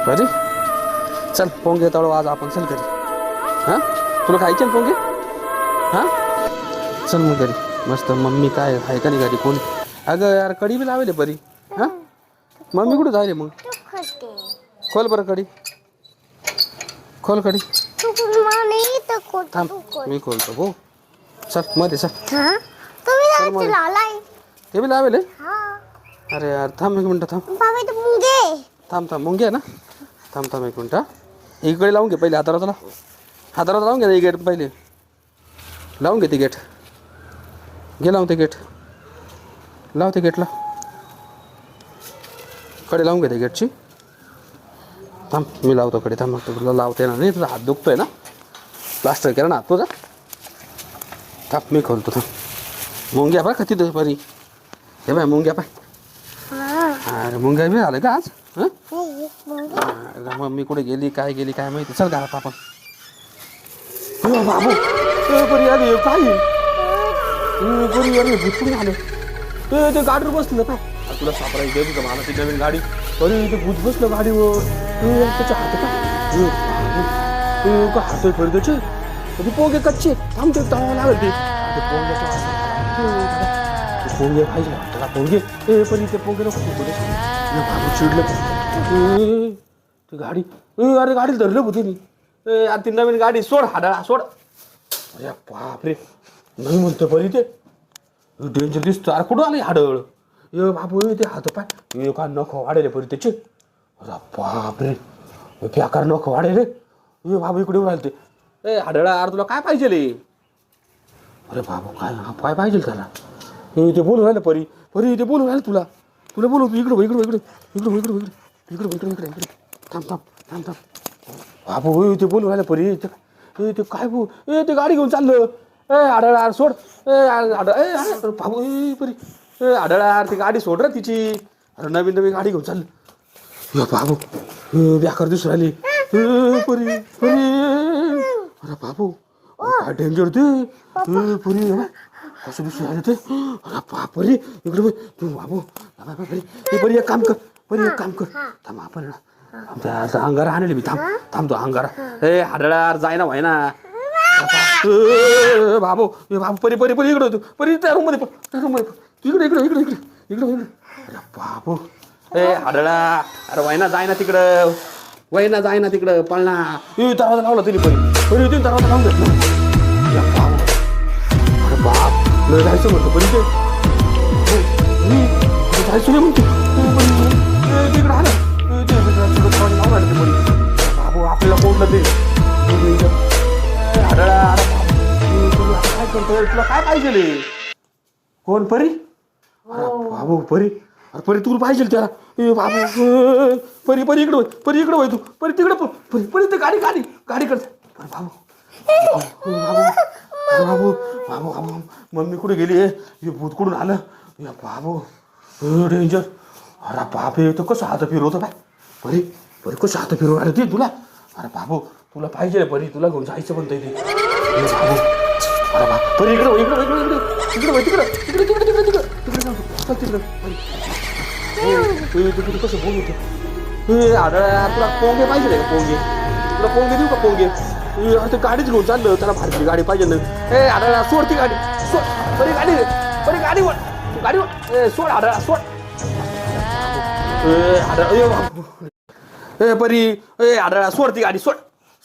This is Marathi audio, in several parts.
अरे चल पोंगे तळू आज आपण चल घरी. हां तुला खायचे ना पोंगे? हां चल मग घरी मस्त. मम्मी काय आहे का नाही घरी कोण? अगं यार कढी बी लावेल बरी. हां मम्मी कुठं जायले मग? खोल बरं कढी, खोल कढी. थांब मी खोलतो हो. चल मध्ये चल. ते बी लावेल. अरे यार थांब एक मिनटं थांब. थांब थांब मुंगे आहे ना. थांब थांब एक मिनटं. इकडे लावून घे पहिले हाताला. हाताला लावून घे गेट पहिले. लावून घे ते गेट. घे लावून ते गेट. लाव ते गेटला. कडे लावून घे ते गेटची. थांब मी लावतो कडे. थांब मग तुला लावते ना. नाही तुझा हात दुखतोय ना. प्लास्टर केला ना हात तुझा. थांब मी खोलतो थांब. मुंग्या पाय का तिथं बरी. हे बाय मुंग्या पाय. अरे मुंग्या बी आलं का आज? मम्मी कुठे गेली काय गेली काय माहिती. चल घरात आपण. बाबू बरी आली काय बरी आली भूत आले. ते गाडीवर बसलं पाय. तुला सापडायची द्यायची का मला ती नवीन गाडी. अरे ते भूत बसलं गाडीवर. त्याच्या हात काय हात फरी त्याचे. ते पोंगे कच्चे थांबते तळावं लागेल ते पोंग्याच्या. पोंगे पाहिजे त्याला पोंगे. पण इथे पोंगे नको बाबू चिडलं. ती गाडी अरे गाडीला धरलं होती मी. अरे ती नवीन गाडी सोड हाडाळा सोड. अरे बापरे नाही म्हणतो बरी ते डेंजर दिसतो. अरे कुठं आलं हाडळ. ये बाबू ते हात पाय का नख वाढेल परी त्याचे. अरे बापरे बेकार नख वाढेल. ये बाबू इकडे राहिले ते. ए हाडळा अरे तुला काय पाहिजे रे. अरे बाबू काय हा पाय पाहिजे त्याला. ते बोलून राहिलं परी. परी ते बोलून राहिलं तुला. तुला बोलवतो इकडं इकडं इकडं इकडं इकडं इकडं इकडं इकडं इकडं. थांब थांब थांब थांब. बाबू ते बोलून राहिलं परी. ते काय भाऊ ते गाडी घेऊन चाललं. आढळा सोड. बाबू परी आढळा ती गाडी सोड रे तिची. अरे नवीन नवीन गाडी घेऊन चाललं. बाबू बेकार दिसून राहिली परी परी. अरे बाबू काय डेंजर ते परी. कसं दिसून राहिलं ते. अरे बापरे इकडे तू बाबू ते परी एक काम कर. परी एक काम कर. थांब आपण आमच्या अंगारा आणले मी. थांब थांबतो अंगारा. ए हाडळा जाय ना व्हाय ना बाबू. बाबू परी परी परी इकडे होतो. परी त्या रूम मध्ये त्या रूम मध्ये इकडे इकडे इकडे इकडे इकडे इकडे. अरे बाबू ए हाडळा अरे व्हाय ना जाय ना तिकडं. वय ना जाय ना तिकडं पळना. दरवाजा लावला तिने परी. परी तिने दरवाजा लावून घेतला. बाबू अरे बाप लय जायचं म्हणतो परी ते. जायचं नाही म्हणतो तिकडं आलं. बाबू आपल्याला कोणलं ते आढळा. तुला काय करतोय तुला काय पाहिजे. कोण परी. बाबू परी अरे परी तुला पाहिजे त्याला. बाबू परी परी इकडं परी इकडं होय तू. परी तिकडं परी परी ते गाडी गाडी गाडी करते. बाबू बाबू बाबू बाबू बाबू मम्मी कुठे गेली. हे भूत कुठून आलं. बाबू डेंजर. अरे बापे तो कसं हात फिरवतो काय. परी परी कसं हात फिरवून आलं ते तुला. अरे बाबू तुला पाहिजे परी तुला घेऊन जायचं म्हणतं ते बाबू. अरे बा परी इकडं इकडं इकडं इकडं इकडं तिकडं तिकडे तिकडे तिकडे तिकडे तिकडे तिकडे तिकडे तिकडे कसं बोलतो. आढळा तुला पोंगे पाहिजे का पोंगे. तुला पोंगे देऊ का पोंगे. अरे ते गाडीच घेऊन चाललं त्याला भारतीय गाडी पाहिजे ना. ए आढळा सोड ती गाडी सोड. परी गाडी परी गाडी वर गाडी वर सोड आढळा सोड. ए परी ए आढळा सोड ती गाडी सोड.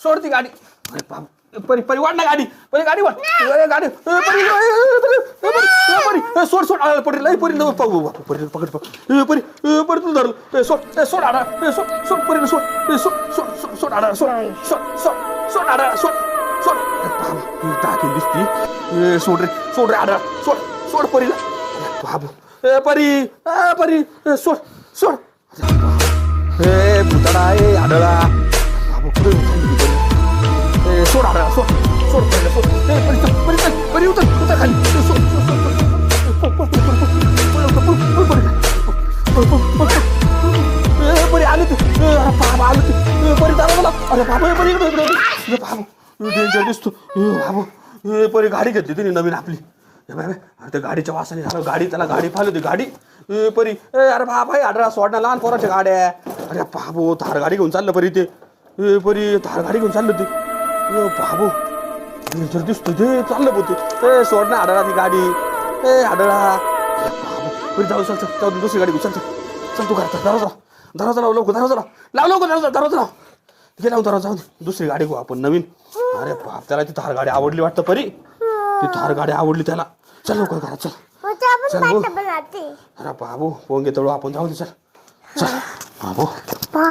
सोड ती गाडी. अरे बाप परी परी वाढ ना गाडी. परी गाडी वाढ गाडी परी परी सोड सोड आढळा परी लई परी परी पकड पकड परी परी तू धरलं. सोड सोड आढळा सोड सोड परी सोड सोड सोड सोड आढळा सोड सोड सोड सोड आढळा सोड सोड. टाकी दिसती. सोड रे सोड रे आढळा सोड सोड परीला. बाबू ए परी परी सोड सोड. ए भुताडा ए आढळा. बाबू पुढे सोड आढळा सोड सोड परीला सोड. परी परी उतर उतर खाली. परी आली तू. बाबा आली तू. परी दारा अरे बाबा परी इकडे इकडे. बाबू डेंजर दिसतो. बाबू परी गाडी घेतली तिने नवीन आपली. अरे त्या गाडीच्या वासाने झालं गाडी त्याला गाडी फाल होती गाडी. परी अरे बाबा आढळा सोडणार लहान पोराच्या गाड्या. अरे बाबू थार गाडी घेऊन चाललं परी ते ए परी थार गाडी घेऊन चाललं ते ए बाबू जर दिसतो ते चाललं पोते ए सोड ना आडळा ती गाडी ए आडळा बाबू परी जाऊ चल चल जाऊ दुसरी गाडी घेऊ चल चल चल तू करता दरवाजा लाव लवकर दरवाजा लाव दरवाजा लाव गेला दरवाजा जाऊ दे दुसरी गाडी घेऊ आपण नवीन अरे बाप त्याला ती थार गाडी आवडली वाटतं परी ती थार गाडी आवडली त्याला चल लवकर करा चल चल अरे बाबू पोंगे तळू आपण जाऊ दे चल चल बाबू